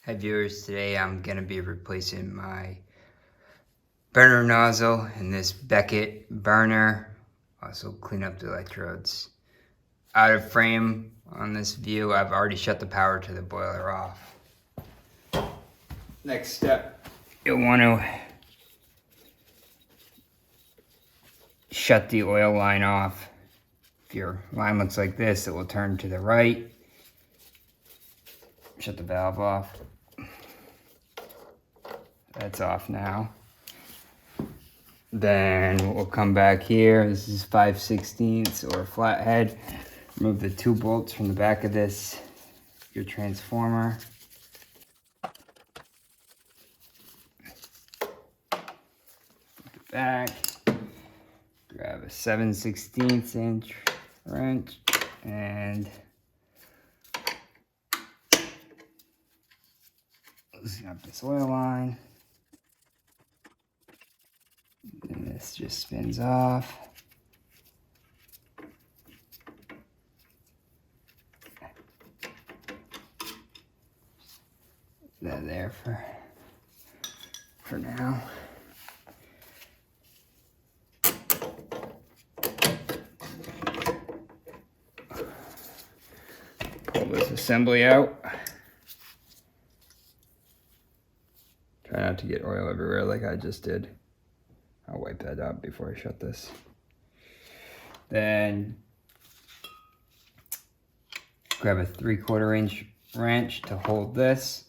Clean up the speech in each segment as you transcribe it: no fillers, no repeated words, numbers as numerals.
Hi viewers, today I'm going to be replacing my burner nozzle in this Beckett burner. Also clean up the electrodes. Out of frame on this view, I've already shut the power to the boiler off. Next step, you'll want to shut the oil line off. If your line looks like this, it will turn to the right. Shut the valve off. That's off now. Then we'll come back here. This is 5/16 or flathead. Remove the 2 bolts from the back of this, your transformer. Put it back. Grab a 7/16 inch wrench and loosen up this oil line. And this just spins off. That there for now. Pull this assembly out. Try not to get oil everywhere like I just did. I'll wipe that out before I shut this. Then grab a 3/4 inch wrench to hold this.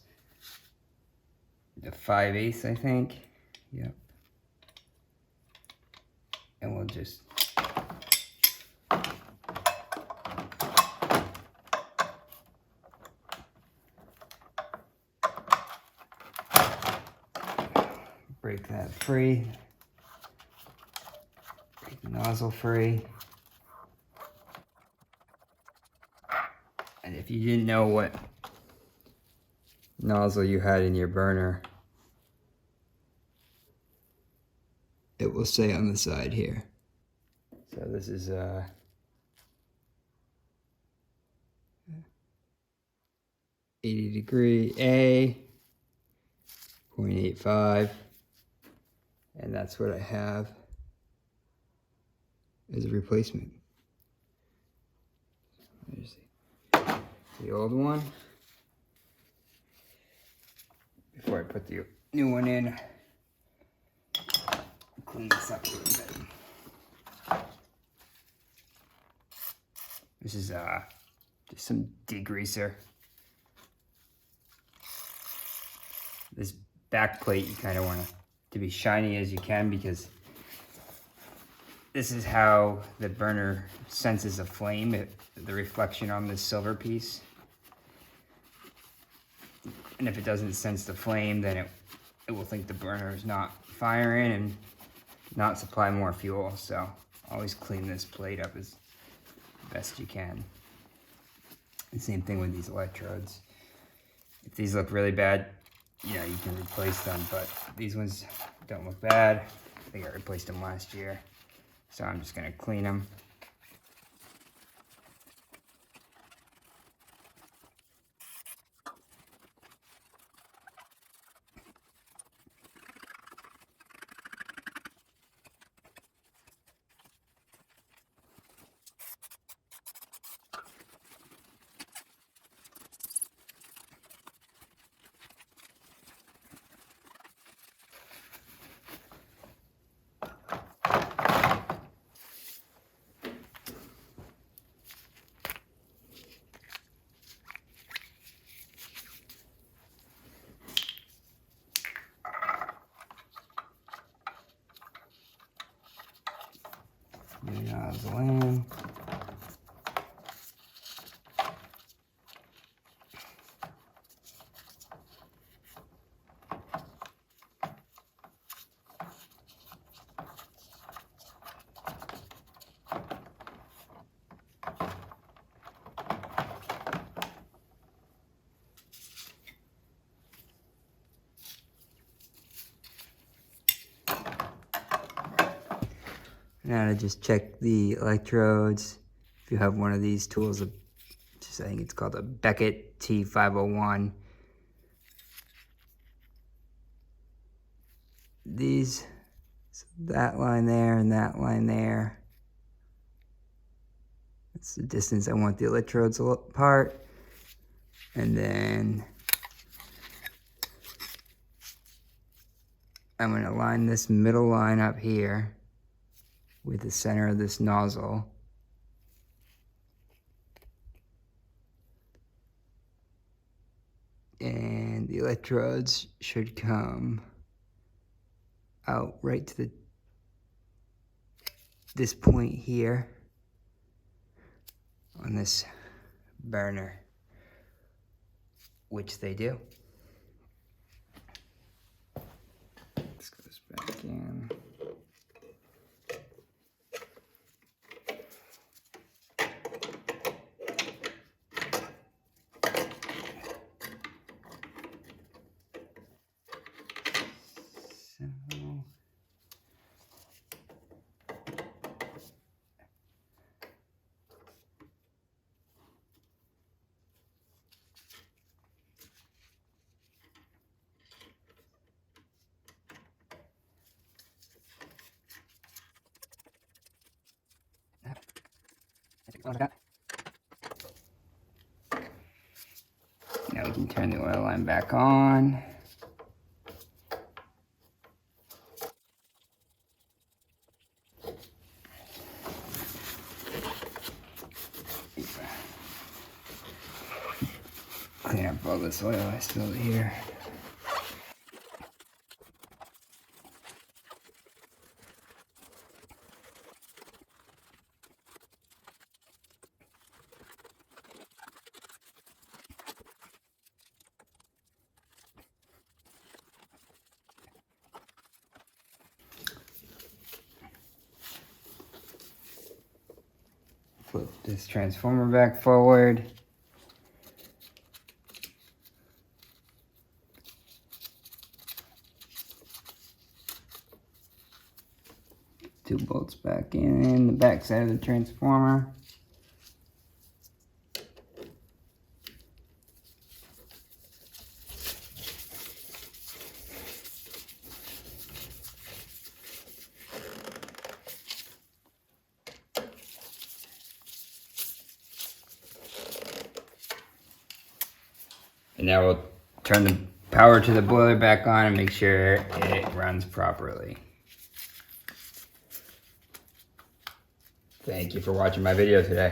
The 5/8 I think. Yep. And we'll just break that free. Break the nozzle free. And if you didn't know what nozzle you had in your burner, it will say on the side here. So this is 80° A, 0.85, and that's what I have as a replacement. There's the old one. Before I put the new one in, clean this up a little bit. This is just some degreaser. This back plate you kind of want to be shiny as you can, because this is how the burner senses a flame, the reflection on this silver piece. And if it doesn't sense the flame, then it will think the burner is not firing and not supply more fuel. So always clean this plate up as best you can. The same thing with these electrodes. If these look really bad, you can replace them, but these ones don't look bad. I think I replaced them last year. So I'm just gonna clean them. New nozzle in. Now to just check the electrodes. If you have one of these tools, I think it's called a Beckett T501. these, so that line there and that line there. That's the distance I want the electrodes apart. And then I'm going to line this middle line up here with the center of this nozzle. And the electrodes should come out right to this point here on this burner, which they do. This goes back in. Now we can turn the oil line back on. Clean up all this oil I spilled here. Flip this transformer back forward. Two bolts back in the back side of the transformer. And now we'll turn the power to the boiler back on and make sure it runs properly. Thank you for watching my video today.